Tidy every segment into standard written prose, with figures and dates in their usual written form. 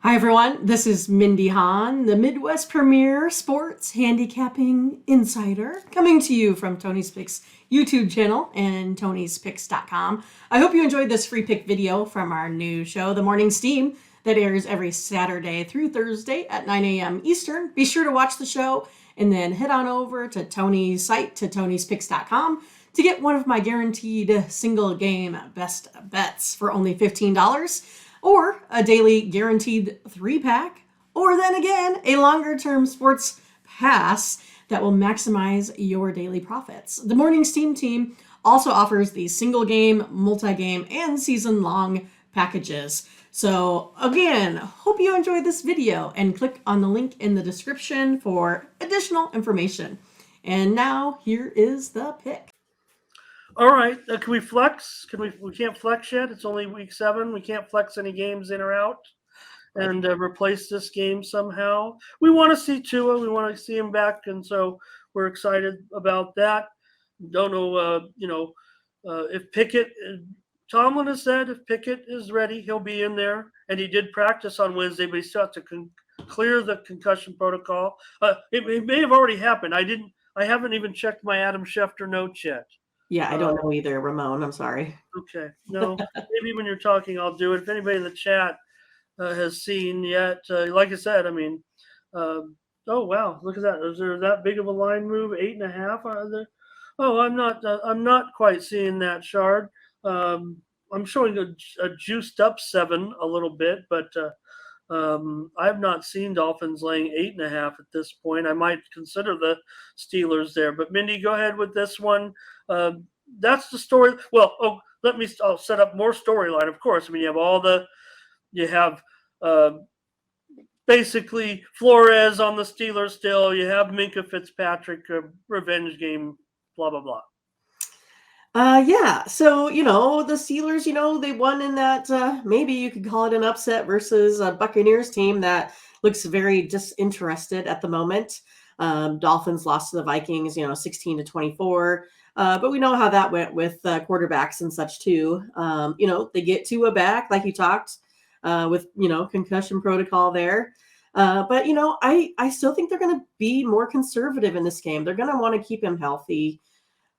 Hi everyone, this is Mindy Hahne, the Midwest Premier Sports Handicapping Insider, coming to you from Tony's Picks YouTube channel and Tony'sPicks.com. I hope you enjoyed this free pick video from our new show, The Morning Steam, that airs every Saturday through Thursday at 9 a.m. Eastern. Be sure to watch the show and then head on over to Tony's site, to Tony'sPicks.com, to get one of my guaranteed single game best bets for only $15. Or a daily guaranteed 3-pack, or then again, a longer-term sports pass that will maximize your daily profits. The Morning Steam team also offers the single game, multi-game, and season-long packages. So again, hope you enjoyed this video and click on the link in the description for additional information. And now here is the pick. All right, can we flex? We can't flex yet. It's only week 7. We can't flex any games in or out and replace this game somehow. We want to see Tua. We want to see him back, and so we're excited about that. Don't know, if Pickett. Tomlin has said if Pickett is ready, he'll be in there, and he did practice on Wednesday, but he still has to clear the concussion protocol. It may have already happened. I haven't even checked my Adam Schefter notes yet. Yeah, I don't know either, Ramon. I'm sorry. Okay. No, maybe when you're talking, I'll do it. If anybody in the chat has seen yet, like I said, I mean, oh, wow. Look at that. Is there that big of a line move? 8.5? Oh, I'm not quite seeing that, Shard. I'm showing a juiced up 7 a little bit, but I've not seen Dolphins laying 8.5 at this point. I might consider the Steelers there, but Mindy, go ahead with this one. That's the story. Well, I'll set up more storyline. Of course, I mean you have basically Flores on the Steelers still. You have Minkah Fitzpatrick, revenge game, blah blah blah. Yeah. So, the Steelers, they won in that, maybe you could call it an upset versus a Buccaneers team that looks very disinterested at the moment. Dolphins lost to the Vikings, 16-24. But we know how that went with quarterbacks and such too. They get Tua back, like you talked, with, concussion protocol there. But, I still think they're going to be more conservative in this game. They're going to want to keep him healthy.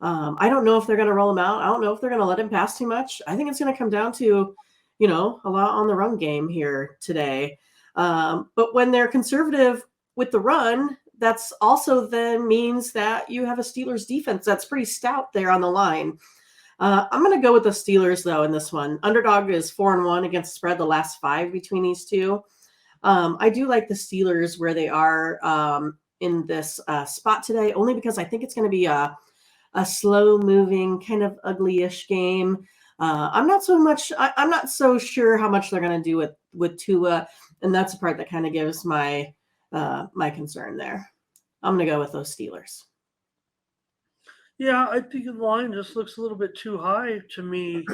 I don't know if they're going to roll him out. I don't know if they're going to let him pass too much. I think it's going to come down to, a lot on the run game here today. But when they're conservative with the run, that's also then means that you have a Steelers defense that's pretty stout there on the line. I'm going to go with the Steelers, though, in this one. Underdog is 4-1 against the spread the last 5 between these two. I do like the Steelers where they are in this spot today, only because I think it's going to be a slow-moving, kind of ugly-ish game. I'm not so sure how much they're going to do with Tua, and that's the part that kind of gives my concern there. I'm going to go with those Steelers. Yeah, I think the line just looks a little bit too high to me.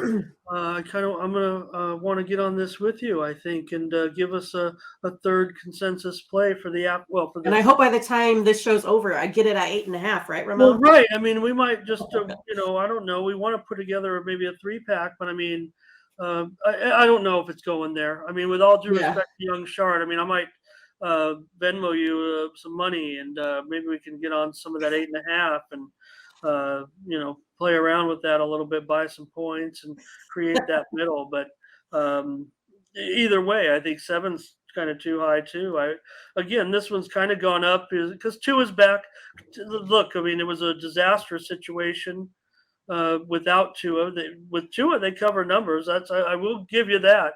I'm gonna want to get on this with you, I think, and give us a third consensus play for the app. Well, and I hope by the time this show's over, I get it at 8.5, right, Ramon? Well, right. I mean, we might just, I don't know. We want to put together maybe a 3-pack, but I mean, I don't know if it's going there. I mean, with all due respect to young Shard, I mean, I might Venmo you some money, and maybe we can get on some of that 8.5 and. Play around with that a little bit, buy some points, and create that middle. But either way, I think 7's kind of too high too. This one's kind of gone up because Tua's back. Look, I mean, it was a disastrous situation without Tua. With Tua, they cover numbers. I will give you that.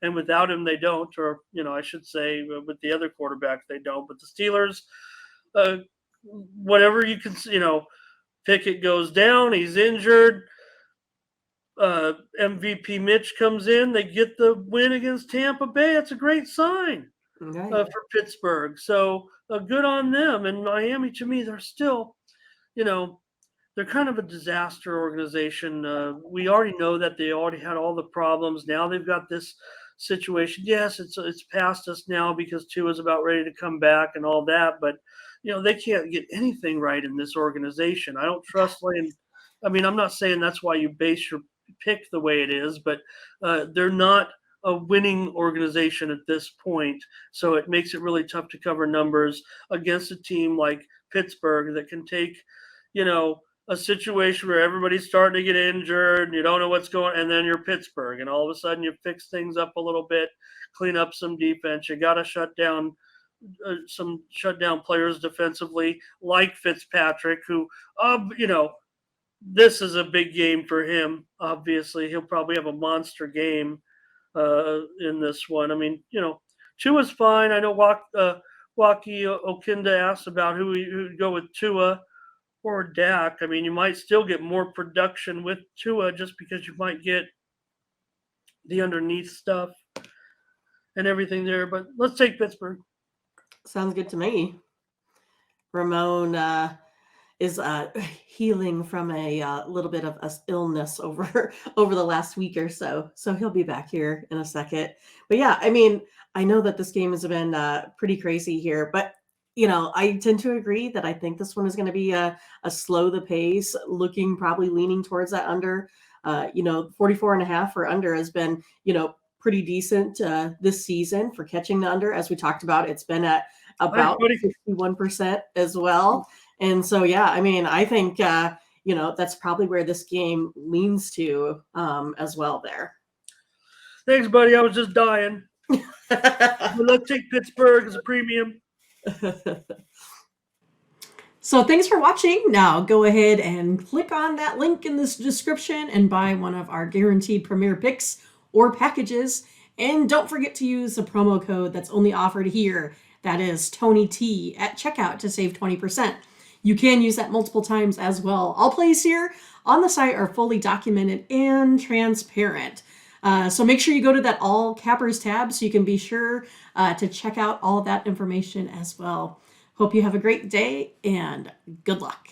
And without him, they don't. Or I should say, with the other quarterback, they don't. But the Steelers, whatever you can, Pickett goes down. He's injured. MVP Mitch comes in. They get the win against Tampa Bay. It's a great sign for Pittsburgh. So good on them. And Miami, to me, they're still, they're kind of a disaster organization. We already know that they already had all the problems. Now they've got this situation. Yes, it's past us now because Tua's about ready to come back and all that. But they can't get anything right in this organization. I don't trust laying. I mean, I'm not saying that's why you base your pick the way it is, but they're not a winning organization at this point. So it makes it really tough to cover numbers against a team like Pittsburgh that can take, a situation where everybody's starting to get injured and you don't know what's going, and then you're Pittsburgh, and all of a sudden you fix things up a little bit, clean up some defense. You got to shut down some shutdown players defensively, like Fitzpatrick, who, this is a big game for him. Obviously, he'll probably have a monster game in this one. I mean, Tua's fine. I know Waki Okinda asked about who'd go with Tua or Dak. I mean, you might still get more production with Tua just because you might get the underneath stuff and everything there. But let's take Pittsburgh. Sounds good to me. Ramon is healing from a little bit of illness over the last week or so he'll be back here in a second. But yeah, I mean, I know that this game has been pretty crazy here, but I tend to agree that I think this one is going to be a slow the pace, probably leaning towards that under. 44.5 for under has been pretty decent this season for catching the under. As we talked about, it's been at about 61% as well. And so, yeah, I mean, I think, that's probably where this game leans to as well there. Thanks, buddy. I was just dying. Let's take Pittsburgh as a premium. So thanks for watching. Now go ahead and click on that link in this description and buy one of our guaranteed premier picks or packages. And don't forget to use the promo code that's only offered here. That is TonyT at checkout to save 20%. You can use that multiple times as well. All plays here on the site are fully documented and transparent. So make sure you go to that All Cappers tab so you can be sure to check out all of that information as well. Hope you have a great day and good luck.